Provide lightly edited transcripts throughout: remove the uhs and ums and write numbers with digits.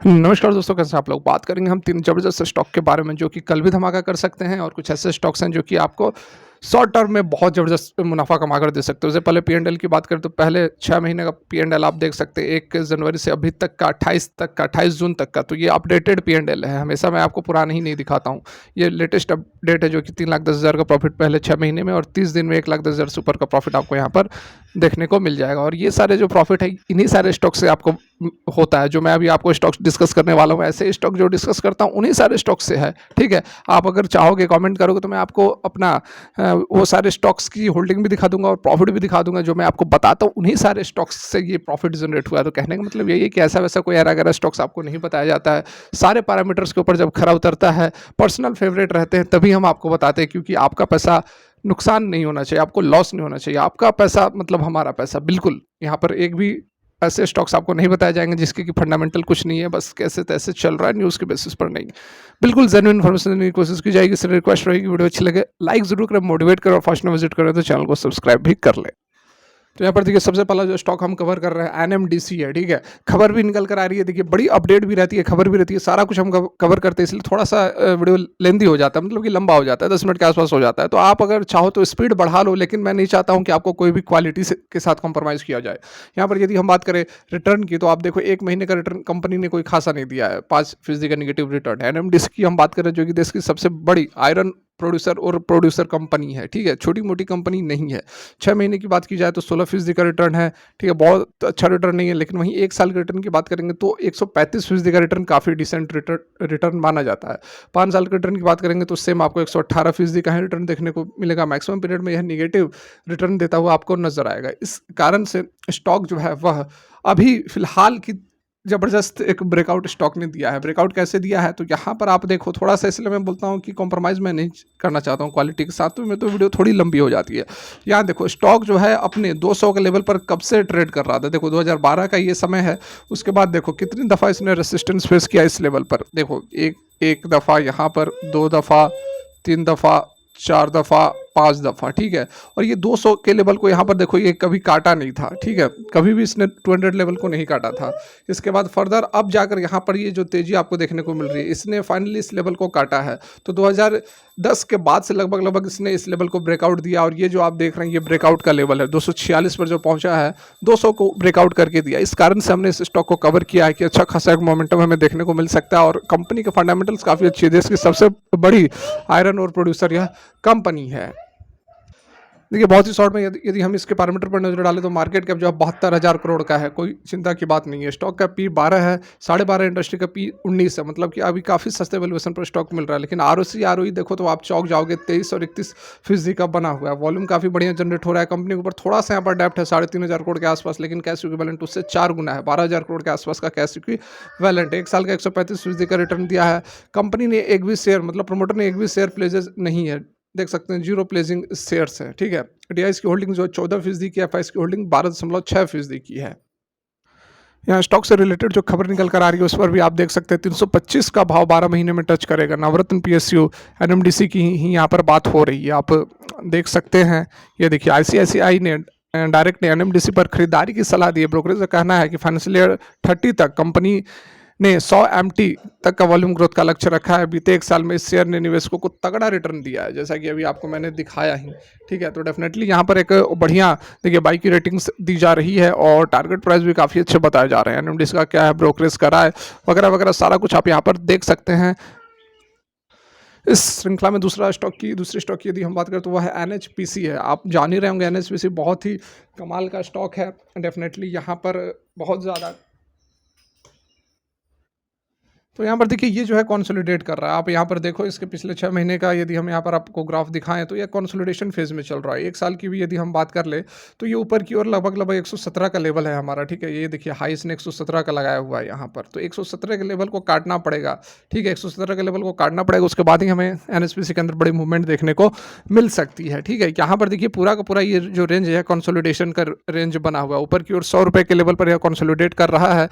नमस्कार दोस्तों, कैसे आप लोग? बात करेंगे हम 3 ज़बरदस्त स्टॉक के बारे में जो कि कल भी धमाका कर सकते हैं और कुछ ऐसे स्टॉक्स हैं जो कि आपको शॉर्ट टर्म में बहुत ज़बरदस्त मुनाफ़ा कमा कर दे सकते हो। उससे पहले पी&एल की बात करें तो पहले 6 महीने का पी&एल आप देख सकते हैं, 1 जनवरी से अभी तक का 28 जून तक का। तो ये अपडेटेड पी&एल है, हमेशा मैं आपको पुराना ही नहीं दिखाता हूँ। ये लेटेस्ट अपडेट है जो कि 3,10,000 का प्रॉफिट पहले 6 महीने में और 30 दिन में 1,10,000 से ऊपर का प्रॉफिट आपको यहाँ पर देखने को मिल जाएगा। और ये सारे जो प्रॉफिट है इन्हीं सारे स्टॉक से आपको होता है। जो मैं अभी आपको स्टॉक्स डिस्कस करने वाला हूँ, ऐसे स्टॉक जो डिस्कस करता हूँ उन्हीं सारे स्टॉक से है, ठीक है। आप अगर चाहोगे कमेंट करोगे तो मैं आपको अपना वो सारे स्टॉक्स की होल्डिंग भी दिखा दूंगा और प्रॉफिट भी दिखा दूंगा। जो मैं आपको बताता हूँ उन्हीं सारे स्टॉक्स से ये प्रॉफिट जनरेट हुआ है। तो कहने का मतलब यही है कि ऐसा वैसा कोई ऐरा गैरा स्टॉक्स आपको नहीं बताया जाता है। सारे पैरामीटर्स के ऊपर जब खरा उतरता है, पर्सनल फेवरेट रहते हैं, तभी हम आपको बताते हैं, क्योंकि आपका पैसा नुकसान नहीं होना चाहिए, आपको लॉस नहीं होना चाहिए। आपका पैसा मतलब हमारा पैसा, बिल्कुल। यहाँ पर एक भी ऐसे स्टॉक्स आपको नहीं बताए जाएंगे जिसके कि फंडामेंटल कुछ नहीं है, बस कैसे तैसे चल रहा है, न्यूज़ के बेसिस पर नहीं। बिल्कुल जेन्युइन इन्फॉर्मेशन देने की कोशिश की जाएगी। सिर्फ रिक्वेस्ट रहेगी, वीडियो अच्छी लगे लाइक जरूर करें, मोटिवेट करें, और फर्स्ट में विजिट करें तो चैनल को सब्सक्राइब भी कर लें। तो यहाँ पर देखिए, सबसे पहला जो स्टॉक हम कवर कर रहे हैं एनएमडीसी है, ठीक है। खबर भी निकल कर आ रही है, देखिए बड़ी अपडेट भी रहती है, खबर भी रहती है, सारा कुछ हम कवर करते हैं, इसलिए थोड़ा सा वीडियो लेंदी हो जाता है, मतलब कि लंबा हो जाता है, 10 मिनट के आसपास हो जाता है। तो आप अगर चाहो तो स्पीड बढ़ा लो, लेकिन मैं नहीं चाहता हूँ कि आपको कोई भी क्वालिटी के साथ कॉम्प्रोमाइज़ किया जाए। यहाँ पर यदि हम बात करें रिटर्न की, तो आप देखो 1 महीने का रिटर्न कंपनी ने कोई खासा नहीं दिया है, 5% का निगेटिव रिटर्न है। एनएमडीसी की हम बात करें जो कि देश की सबसे बड़ी आयरन प्रोड्यूसर कंपनी है, ठीक है, छोटी मोटी कंपनी नहीं है। 6 महीने की बात की जाए तो 16% का रिटर्न है, ठीक है, बहुत अच्छा रिटर्न नहीं है। लेकिन वहीं 1 साल के रिटर्न की बात करेंगे तो 135% का रिटर्न काफ़ी डिसेंट रिटर्न माना जाता है। 5 साल के रिटर्न की बात करेंगे तो सेम आपको 118% का ही रिटर्न देखने को मिलेगा। मैक्सिमम पीरियड में यह निगेटिव रिटर्न देता हुआ आपको नजर आएगा। इस कारण से स्टॉक जो है वह अभी फिलहाल की ज़बरदस्त एक ब्रेकआउट स्टॉक ने दिया है। ब्रेकआउट कैसे दिया है, तो यहाँ पर आप देखो थोड़ा-सा, इसलिए मैं बोलता हूँ कि कॉम्प्रोमाइज़ मैं नहीं करना चाहता हूँ क्वालिटी के साथ, तो में तो वीडियो थोड़ी लंबी हो जाती है। यहाँ देखो स्टॉक जो है अपने 200 के लेवल पर कब से ट्रेड कर रहा था। देखो 2012 का ये समय है। उसके बाद देखो कितनी दफ़ा इसने रेजिस्टेंस फेस किया इस लेवल पर। देखो एक दफ़ा यहाँ पर, 2 दफ़ा, 3 दफ़ा, 4 दफ़ा, 5 दफ़ा, ठीक है। और ये 200 के लेवल को यहाँ पर देखो ये कभी काटा नहीं था, ठीक है। कभी भी इसने 200 लेवल को नहीं काटा था। इसके बाद फर्दर अब जाकर यहाँ पर ये जो तेज़ी आपको देखने को मिल रही है, इसने फाइनली इस लेवल को काटा है। तो 2010 के बाद से लगभग इसने इस लेवल को ब्रेकआउट दिया, और ये जो आप देख रहे हैं ये ब्रेकआउट का लेवल है। 246 पर जो पहुँचा है, 200 को ब्रेकआउट करके दिया। इस कारण से हमने इस स्टॉक को कवर किया है कि अच्छा खासा एक मोमेंटम हमें देखने को मिल सकता है, और कंपनी के फंडामेंटल्स काफ़ी अच्छी है। देश की सबसे बड़ी आयरन और प्रोड्यूसर यह कंपनी है। देखिए बहुत ही शॉर्ट में यदि यदि हम इसके पैरामीटर पर नजर डालें तो मार्केट कैप जो है 72,000 करोड़ का है, कोई चिंता की बात नहीं है। स्टॉक का पी 12 है, 12.5 इंडस्ट्री का पी 19 है, मतलब कि अभी काफ़ी सस्ते वैल्यूएशन पर स्टॉक मिल रहा है। लेकिन आरओई देखो तो आप चौक जाओगे, 23 और 31% का बना हुआ है। वॉल्यूम काफ़ी बढ़िया जनरेट हो रहा है। कंपनी के ऊपर थोड़ा सा यहाँ पर डेप्ट है 3,500 करोड़ के आसपास, लेकिन कैश इक्विवेलेंट उससे 4 गुना है, 12,000 करोड़ के आसपास का कैश इक्विवेलेंट। 1 साल का 135% का रिटर्न दिया है। कंपनी ने एक भी शेयर, मतलब प्रमोटर ने एक भी शेयर प्लेजेस नहीं है, देख सकते हैं, जीरो प्लेजिंग शेयर्स है, ठीक है। डीआईएस की होल्डिंग जो 14% की है, एफआईएस की होल्डिंग 12.6% की है। यहाँ स्टॉक से रिलेटेड जो खबर निकल कर आ रही है उस पर भी आप देख सकते हैं 325 का भाव 12 महीने में टच करेगा। नवरत्न पीएसयू एनएमडीसी की ही यहाँ पर बात हो रही है, आप देख सकते हैं। ये देखिए आईसीआईसीआई ने डायरेक्ट ने एनएमडीसी पर खरीदारी की सलाह दी है। ब्रोकरेज का कहना है कि फाइनेंशियल ईयर 30 तक कंपनी ने 100 एमटी तक का वॉल्यूम ग्रोथ का लक्ष्य रखा है। बीते 1 साल में इस शेयर ने निवेशकों को तगड़ा रिटर्न दिया है, जैसा कि अभी आपको मैंने दिखाया ही, ठीक है। तो डेफिनेटली यहाँ पर एक बढ़िया देखिए बाई की रेटिंग्स दी जा रही है, और टारगेट प्राइस भी काफ़ी अच्छे बताए जा रहे हैं। एनएमडीसी का क्या है, ब्रोकरेज करा है, वगैरह वगैरह सारा कुछ आप यहाँ पर देख सकते हैं। इस श्रृंखला में दूसरी स्टॉक की यदि हम बात करें तो वह है एनएचपीसी है। आप जान ही रहे होंगे एनएचपीसी बहुत ही कमाल का स्टॉक है। डेफिनेटली यहाँ पर बहुत ज़्यादा, तो यहाँ पर देखिए ये जो है कंसोलिडेट कर रहा है। आप यहाँ पर देखो इसके पिछले 6 महीने का यदि हम यहाँ पर आपको ग्राफ दिखाएं तो ये कंसोलिडेशन फेज में चल रहा है। 1 साल की भी यदि हम बात कर ले तो ये ऊपर की ओर लगभग 117 का लेवल है हमारा, ठीक है। ये देखिए हाई इसने 117 का लगाया हुआ है यहाँ पर, तो 117 के लेवल को काटना पड़ेगा, ठीक है। 117 के लेवल को काटना पड़ेगा, उसके बाद ही हमें एनएचपीसी के अंदर बड़ी मूवमेंट देखने को मिल सकती है, ठीक है। यहाँ पर देखिए पूरा का पूरा ये जो रेंज है कंसोलिडेशन का रेंज बना हुआ है। ऊपर की ओर 100 रुपये के लेवल पर यह कंसोलिडेट कर रहा है।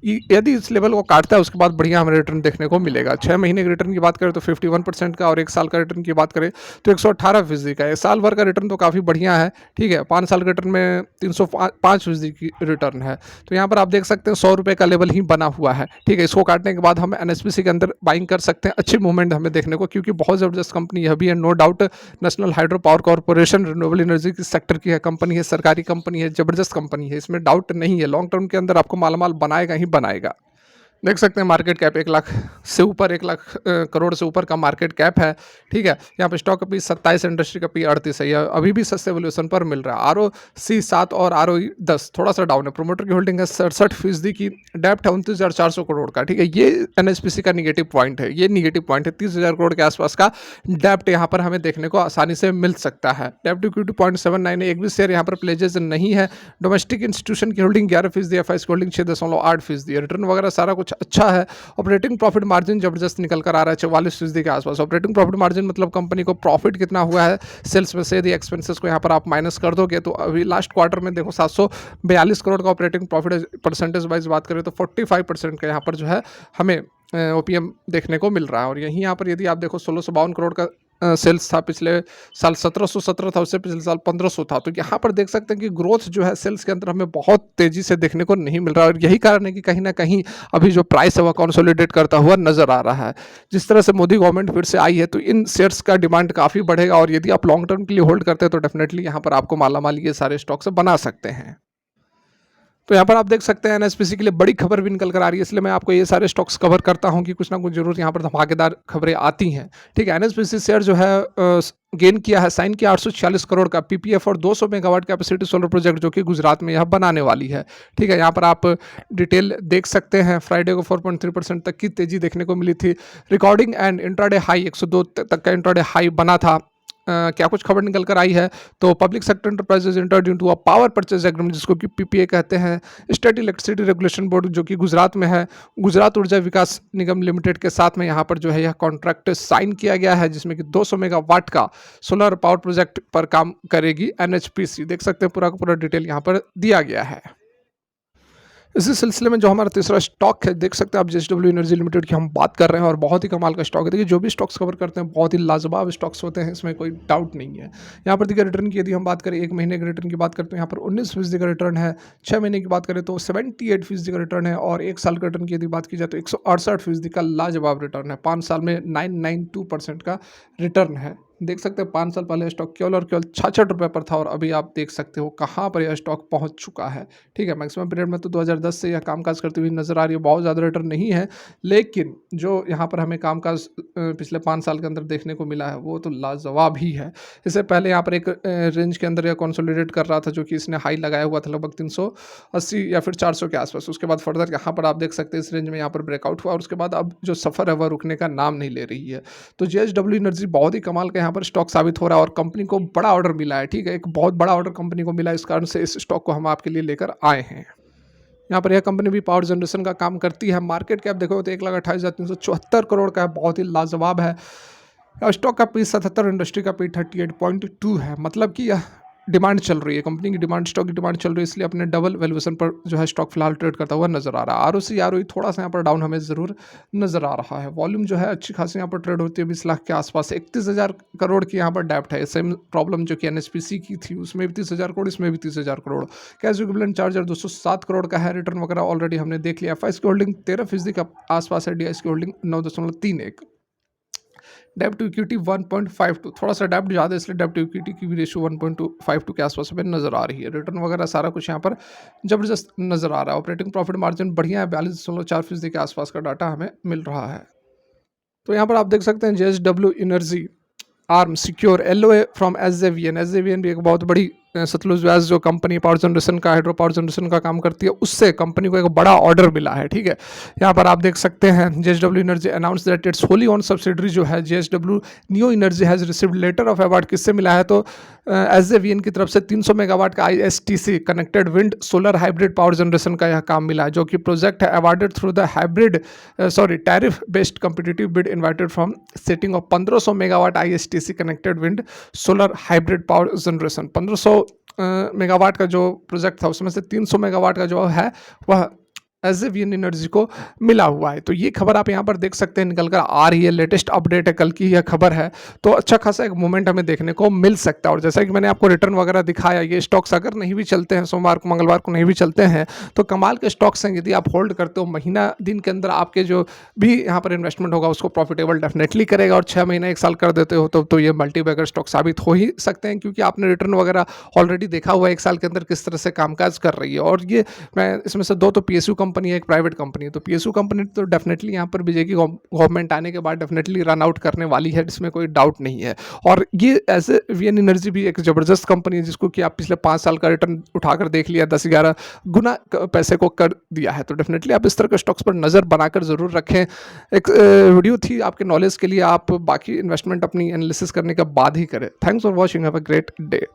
यदि इस लेवल को काटता है उसके बाद बढ़िया हमें रिटर्न देखने को मिलेगा। 6 महीने के रिटर्न की बात करें तो 51% का, और 1 साल का रिटर्न की बात करें तो 118% का है। साल भर का रिटर्न तो काफ़ी बढ़िया है, ठीक है। 5 साल के रिटर्न में 305% की रिटर्न है। तो यहाँ पर आप देख सकते हैं ₹100 का लेवल ही बना हुआ है, ठीक है। इसको काटने के बाद हम एनएसपीसी के अंदर बाइंग कर सकते हैं। अच्छी मूवमेंट हमें देखने को, क्योंकि बहुत ज़बरदस्त कंपनी यह भी है, no doubt. National hydro power corporation renewable energy की सेक्टर की है कंपनी है, सरकारी कंपनी है, ज़बरदस्त कंपनी है, इसमें डाउट नहीं है। लॉन्ग टर्म के अंदर आपको मालामाल बनाएगा ही बनाएगा। देख सकते हैं मार्केट कैप 1 लाख से ऊपर, 1 लाख करोड़ से ऊपर का मार्केट कैप है, ठीक है। यहाँ पे स्टॉक का पी 27, इंडस्ट्री का पी 38 है। यह अभी भी सस्ते वैल्यूएशन पर मिल रहा है। ROC 7 और ROE 10 थोड़ा सा डाउन है। प्रोमोटर की होल्डिंग है 67% की, डेप्ट है 29,400 करोड़ का, ठीक है। ये एनएसपीसी का निगेटिव पॉइंट है, ये निगेटिव पॉइंट है। 30,000 करोड़ के आसपास का डेप्ट यहाँ पर हमें देखने को आसानी से मिल सकता है। डेप्ट इक्विटी 0.79 है। एक भी शेयर यहाँ पर प्लेजेस नहीं है। डोमेस्टिक इंस्टीट्यूशन की होल्डिंग 11%, एफआईएस की होल्डिंग 6.8%। रिटर्न वगैरह सारा कुछ अच्छा है। ऑपरेटिंग प्रॉफिट मार्जिन जबरदस्त निकल कर आ रहा है 44% के आसपास। ऑपरेटिंग प्रॉफिट मार्जिन मतलब कंपनी को प्रॉफिट कितना हुआ है सेल्स में से, यदि एक्सपेंसेस को यहाँ पर आप माइनस कर दोगे तो अभी लास्ट क्वार्टर में देखो 742 करोड़ का ऑपरेटिंग प्रॉफिट। परसेंटेज वाइज बात करें तो 45% का यहाँ पर जो है हमें ओपीएम देखने को मिल रहा है। और यहीं यहाँ पर यदि आप देखो 1652 करोड़ का सेल्स था पिछले साल, 1717 था, उससे पिछले साल 1500 था। तो यहाँ पर देख सकते हैं कि ग्रोथ जो है सेल्स के अंदर हमें बहुत तेजी से देखने को नहीं मिल रहा है। और यही कारण है कि कहीं ना कहीं अभी जो प्राइस है वह कंसोलिडेट करता हुआ नजर आ रहा है। जिस तरह से मोदी गवर्नमेंट फिर से आई है तो इन शेयर्स का डिमांड काफ़ी बढ़ेगा। और यदि आप लॉन्ग टर्म के लिए होल्ड करते हैं तो डेफिनेटली यहाँ पर आपको मालामाल ये सारे स्टॉक से बना सकते हैं। तो यहाँ पर आप देख सकते हैं एनएसपीसी के लिए बड़ी खबर भी निकल कर आ रही है, इसलिए मैं आपको ये सारे स्टॉक्स कवर करता हूँ कि कुछ ना कुछ जरूर यहाँ पर धमाकेदार खबरें आती हैं, ठीक है। एनएसपीसी शेयर जो है गेन किया है, साइन किया 846 करोड़ का पीपीएफ और 200 मेगावाट कैपेसिटी सोलर प्रोजेक्ट जो कि गुजरात में यह बनाने वाली है, ठीक है। यहाँ पर आप डिटेल देख सकते हैं। फ्राइडे को 4.3% तक की तेजी देखने को मिली थी। रिकॉर्डिंग एंड इंट्राडे हाई 102 तक का इंट्राडे हाई बना था। क्या कुछ खबर निकल कर आई है तो public sector enterprises entered into a power purchase agreement, जिसको कि पीपीए कहते हैं, स्टेट इलेक्ट्रिसिटी रेगुलेशन बोर्ड जो कि गुजरात में है, गुजरात ऊर्जा विकास निगम लिमिटेड के साथ में यहाँ पर जो है यह कॉन्ट्रैक्ट साइन किया गया है, जिसमें कि 200 मेगावाट का सोलर पावर प्रोजेक्ट पर काम करेगी एनएचपीसी। देख सकते हैं पूरा का पूरा डिटेल यहाँ पर दिया गया है। इसी सिलसिले में जो हमारा तीसरा स्टॉक है, देख सकते हैं आप जेएसडब्ल्यू एनर्जी लिमिटेड की हम बात कर रहे हैं और बहुत ही कमाल का स्टॉक है। देखिए जो भी स्टॉक्स कवर करते हैं बहुत ही लाजवाब स्टॉक्स होते हैं, इसमें कोई डाउट नहीं है। यहाँ पर देखिए रिटर्न की यदि हम बात करें, 1 महीने के रिटर्न की बात करते हैं यहाँ पर 19% का रिटर्न है। 6 महीने की बात करें तो 78% का रिटर्न है। और 1 साल के रिटर्न की यदि बात की जाए तो 168% का लाजवाब रिटर्न है। 5 साल में 992% का रिटर्न है। देख सकते हैं 5 साल पहले स्टॉक केवल और केवल 66 रुपये पर था और अभी आप देख सकते हो कहाँ पर यह स्टॉक पहुँच चुका है, ठीक है। मैक्सिमम पीरियड में तो 2010 से यह कामकाज करती हुई नजर आ रही है। बहुत ज़्यादा रिटर्न नहीं है, लेकिन जो यहाँ पर हमें कामकाज पिछले 5 साल के अंदर देखने को मिला है वो तो लाजवाब ही है। इससे पहले यहाँ पर एक रेंज के अंदर यह कंसोलिडेट कर रहा था, जो कि इसने हाई लगाया हुआ था लगभग 380 या फिर 400 के आसपास। उसके बाद फर्दर यहाँ पर आप देख सकते हैं इस रेंज में यहाँ पर ब्रेकआउट हुआ और उसके बाद अब जो सफ़र है वह रुकने का नाम नहीं ले रही है। तो जेएसडब्ल्यू एनर्जी बहुत ही कमाल का यहाँ पर स्टॉक साबित हो रहा है और कंपनी को बड़ा ऑर्डर मिला है, ठीक है। एक बहुत बड़ा ऑर्डर कंपनी को मिला है, इस कारण से इस स्टॉक को हम आपके लिए लेकर आए हैं। यहाँ पर यह कंपनी भी पावर जनरेशन का काम करती है। मार्केट कैप देखो तो 1,28,374 करोड़ का है, बहुत ही लाजवाब है। स्टॉक का पी 77, इंडस्ट्री का पी 38.2 है। मतलब कि यह डिमांड चल रही है, कंपनी की डिमांड, स्टॉक की डिमांड चल रही है, इसलिए अपने डबल वैल्यूएशन पर जो है स्टॉक फिलहाल ट्रेड करता हुआ नजर आ रहा है। आरओसी आरओई थोड़ा सा यहाँ पर डाउन हमें जरूर नजर आ रहा है। वॉल्यूम जो है अच्छी खासी यहाँ पर ट्रेड होती है 20 लाख के आसपास। 31,000 करोड़ की यहाँ पर डेप्ट है। सेम प्रॉब्लम जो कि एनएचपीसी की थी, उसमें भी 30,000 करोड़, इसमें भी 30,000 crore. Cash equivalent charger 207 crore का है। रिटर्न वगैरह ऑलरेडी हमने देख लिया। एफआईएस की होल्डिंग 13% के आसपास है। डीआईएस की होल्डिंग 9.31। डेब्ट टू इक्विटी 1.52, थोड़ा सा डेब्ट ज़्यादा, इसलिए डेब्ट टू इक्विटी की भी रेशियो 1.52 के आसपास हमें नजर आ रही है। रिटर्न वगैरह सारा कुछ यहाँ पर जबरदस्त नजर आ रहा है। ऑपरेटिंग प्रॉफिट मार्जिन बढ़िया है, 42.4% के आसपास का डाटा हमें मिल रहा है। तो यहाँ पर आप देख सकते हैं JSW energy arm secure LOA from SJVN. SJVN भी एक बहुत बड़ी सतलुज व्यास जो कंपनी पावर जनरेशन का, हाइड्रो पावर जनरेशन का काम करती है, उससे कंपनी को एक बड़ा ऑर्डर मिला है, ठीक है। यहाँ पर आप देख सकते हैं JSW energy announce that it's wholly own subsidiary जो है JSW new energy has received letter of award. किससे मिला है तो एसजेवीएन की तरफ से 300 मेगावाट का I S T C connected wind solar hybrid power generation का यह काम मिला है, जो कि प्रोजेक्ट है awarded through the tariff based competitive bid invited from setting of 1500 megawatt I S T C connected wind solar hybrid power generation. 1500 megawatt का जो प्रोजेक्ट था उसमें से 300 मेगावाट का जो है वह एज ए वीएन एनर्जी को मिला हुआ है। तो ये खबर आप यहाँ पर देख सकते हैं निकल कर आ रही है, लेटेस्ट अपडेट है, कल की यह खबर है। तो अच्छा खासा एक मोमेंट हमें देखने को मिल सकता है। और जैसा कि मैंने आपको रिटर्न वगैरह दिखाया, ये स्टॉक्स अगर नहीं भी चलते हैं, सोमवार को मंगलवार को नहीं भी चलते हैं, तो कमाल के स्टॉक्स हैं। यदि आप होल्ड करते हो, महीना दिन के अंदर आपके जो भी यहाँ पर इन्वेस्टमेंट होगा उसको प्रॉफिटेबल डेफिनेटली करेगा। और 6 महीने 1 साल कर देते हो तो ये मल्टीबैगर स्टॉक साबित हो ही सकते हैं, क्योंकि आपने रिटर्न वगैरह ऑलरेडी देखा हुआ है 1 साल के अंदर किस तरह से कामकाज कर रही है। और ये मैं इसमें से 2 तो पीएसयू कंपनी है, एक प्राइवेट कंपनी है। तो पीएसयू कंपनी तो डेफिनेटली यहाँ पर बीजेपी गवर्नमेंट आने के बाद डेफिनेटली रन आउट करने वाली है, इसमें कोई डाउट नहीं है। और ये ऐसे वीएन एनर्जी भी एक ज़बरदस्त कंपनी है, जिसको कि आप पिछले 5 साल का रिटर्न उठाकर देख लिया, 10-11 गुना पैसे को कर दिया है। तो डेफिनेटली आप इस तरह के स्टॉक्स पर नज़र बनाकर ज़रूर रखें। एक वीडियो थी आपके नॉलेज के लिए, आप बाकी इन्वेस्टमेंट अपनी एनालिसिस करने के बाद ही करें। Thanks for watching, have a great day.